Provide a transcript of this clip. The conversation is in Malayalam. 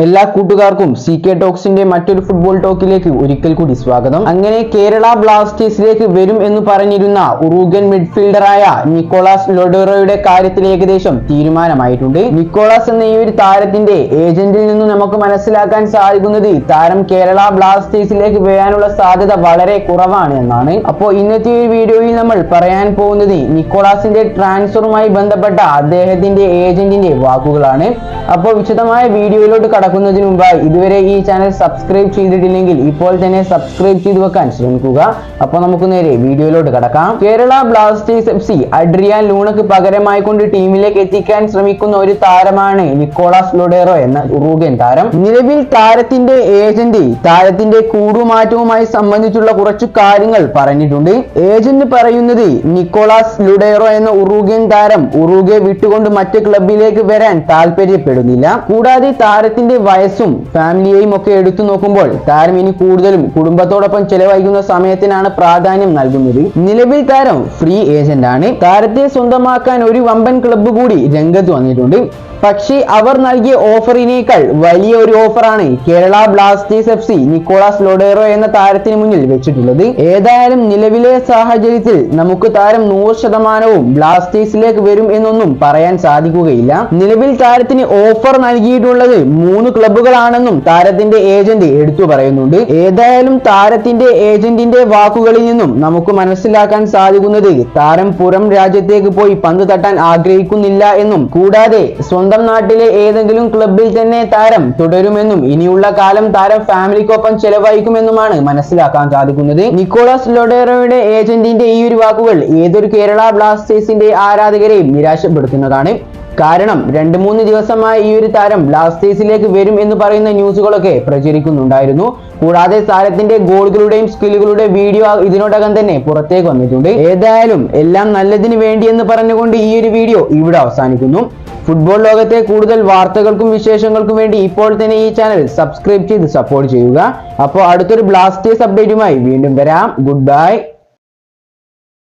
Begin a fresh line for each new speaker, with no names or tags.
എല്ലാ കൂട്ടുകാർക്കും CK ടോക്സിന്റെ മറ്റൊരു ഫുട്ബോൾ ടോക്കിലേക്ക് ഒരിക്കൽ കൂടി സ്വാഗതം. അങ്ങനെ കേരള ബ്ലാസ്റ്റേഴ്സിലേക്ക് വരും എന്ന് പറഞ്ഞിരുന്ന ഉറുഗ്വൻ മിഡ്ഫീൽഡറായ നിക്കോളാസ് ലോഡേറോയുടെ കാര്യത്തിൽ ഏകദേശം തീരുമാനമായിട്ടുണ്ട്. നിക്കോളാസ് എന്ന ഈ ഒരു താരത്തിന്റെ ഏജന്റിൽ നിന്നും നമുക്ക് മനസ്സിലാക്കാൻ സാധിക്കുന്നത് താരം കേരള ബ്ലാസ്റ്റേഴ്സിലേക്ക് വരാനുള്ള സാധ്യത വളരെ കുറവാണ് എന്നാണ്. അപ്പോൾ ഇന്നത്തെ ഈ വീഡിയോയിൽ നമ്മൾ പറയാൻ പോകുന്നത് നിക്കോളാസിന്റെ ട്രാൻസ്ഫറുമായി ബന്ധപ്പെട്ട അദ്ദേഹത്തിന്റെ ഏജന്റിന്റെ വാക്കുകളാണ്. അപ്പോൾ വിശദമായ വീഡിയോയിലോട്ട് കടക്കുന്നതിന് മുമ്പായി ഇതുവരെ ഈ ചാനൽ സബ്സ്ക്രൈബ് ചെയ്തിട്ടില്ലെങ്കിൽ ഇപ്പോൾ തന്നെ സബ്സ്ക്രൈബ് ചെയ്തു വെക്കാൻ ശ്രമിക്കുക. അപ്പോൾ നമുക്ക് നേരെ വീഡിയോയിലോട്ട് കടക്കാം. കേരള ബ്ലാസ്റ്റേഴ്സ് FC അഡ്രിയാൻ ലൂണക്ക് പകരമായി കൊണ്ട് ടീമിലേക്ക് എത്തിക്കാൻ ശ്രമിക്കുന്ന ഒരു താരമാണ് നിക്കോളാസ് ലോഡേറോ എന്ന ഉറുഗ്വൻ താരം. നിലവിൽ താരത്തിന്റെ ഏജന്റ് താരത്തിന്റെ കൂടുമാറ്റവുമായി സംബന്ധിച്ചുള്ള കുറച്ചു കാര്യങ്ങൾ പറഞ്ഞിട്ടുണ്ട്. ഏജന്റ് പറയുന്നത് നിക്കോളാസ് ലോഡേറോ എന്ന ഉറുഗ്വൻ താരം ഉറുഗ്വെ വിട്ടുകൊണ്ട് മറ്റ് ക്ലബിലേക്ക് വരാൻ താല്പര്യപ്പെടുന്നില്ല. കൂടാതെ താരത്തിന്റെ വയസ്സും ഫാമിലിയെയും ഒക്കെ എടുത്തു നോക്കുമ്പോൾ താരം ഇനി കൂടുതലും കുടുംബത്തോടൊപ്പം ചെലവഴിക്കുന്ന സമയത്തിനാണ് പ്രാധാന്യം നൽകുന്നത്. നിലവിൽ താരം ഫ്രീ ഏജന്റ് ആണ്. താരത്തെ സ്വന്തമാക്കാൻ ഒരു വമ്പൻ ക്ലബ്ബ് കൂടി രംഗത്ത് വന്നിട്ടുണ്ട്. പക്ഷേ അവർ നൽകിയ ഓഫറിനേക്കാൾ വലിയ ഒരു ഓഫറാണ് കേരള ബ്ലാസ്റ്റേഴ്സ് FC നിക്കോളാസ് ലോഡേറോ എന്ന താരത്തിന് മുന്നിൽ വെച്ചിട്ടുള്ളത്. ഏതായാലും നിലവിലെ സാഹചര്യത്തിൽ നമുക്ക് താരം 100% ബ്ലാസ്റ്റേഴ്സിലേക്ക് വരും എന്നൊന്നും പറയാൻ സാധിക്കുകയില്ല. നിലവിൽ താരത്തിന് ഓഫർ നൽകിയിട്ടുള്ളത് 3 ക്ലബ്ബുകളാണെന്നും താരത്തിന്റെ ഏജന്റ് എടുത്തു പറയുന്നുണ്ട്. ഏതായാലും താരത്തിന്റെ ഏജന്റിന്റെ വാക്കുകളിൽ നിന്നും നമുക്ക് മനസ്സിലാക്കാൻ സാധിക്കുന്നത് താരം പുറം രാജ്യത്തേക്ക് പോയി പന്ത് തട്ടാൻ ആഗ്രഹിക്കുന്നില്ല എന്നും കൂടാതെ സ്വന്തം നാട്ടിലെ ഏതെങ്കിലും ക്ലബിൽ തന്നെ താരം തുടരുമെന്നും ഇനിയുള്ള കാലം താരം ഫാമിലിക്കൊപ്പം ചെലവഴിക്കുമെന്നുമാണ് മനസ്സിലാക്കാൻ സാധിക്കുന്നത്. നിക്കോളാസ് ലോഡേറോയുടെ ഏജന്റിന്റെ ഈ ഒരു വാക്കുകൾ ഏതൊരു കേരള ബ്ലാസ്റ്റേഴ്സിന്റെ ആരാധകരെയും നിരാശപ്പെടുത്തുന്നതാണ്. കാരണം 2-3 ദിവസമായി ഈ ഒരു താരം ബ്ലാസ്റ്റേഴ്സിലേക്ക് വരും എന്ന് പറയുന്ന ന്യൂസുകളൊക്കെ പ്രചരിക്കുന്നുണ്ടായിരുന്നു. കൂടാതെ താരത്തിന്റെ ഗോളുകളുടെയും സ്കില്ലുകളുടെ വീഡിയോ ഇതിനോടകം തന്നെ പുറത്തേക്ക് വന്നിട്ടുണ്ട്. ഏതായാലും എല്ലാം നല്ലതിന് വേണ്ടി എന്ന് പറഞ്ഞുകൊണ്ട് ഈ ഒരു വീഡിയോ ഇവിടെ അവസാനിക്കുന്നു. ഫുട്ബോൾ ലോകത്തെ കൂടുതൽ വാർത്തകൾക്കും വിശേഷങ്ങൾക്കും വേണ്ടി ഇപ്പോൾ തന്നെ ഈ ചാനൽ സബ്സ്ക്രൈബ് ചെയ്ത് സപ്പോർട്ട് ചെയ്യുക. അപ്പോൾ അടുത്തൊരു ബ്ലാസ്റ്റേഴ്സ് അപ്ഡേറ്റുമായി വീണ്ടും വരാം. Good bye.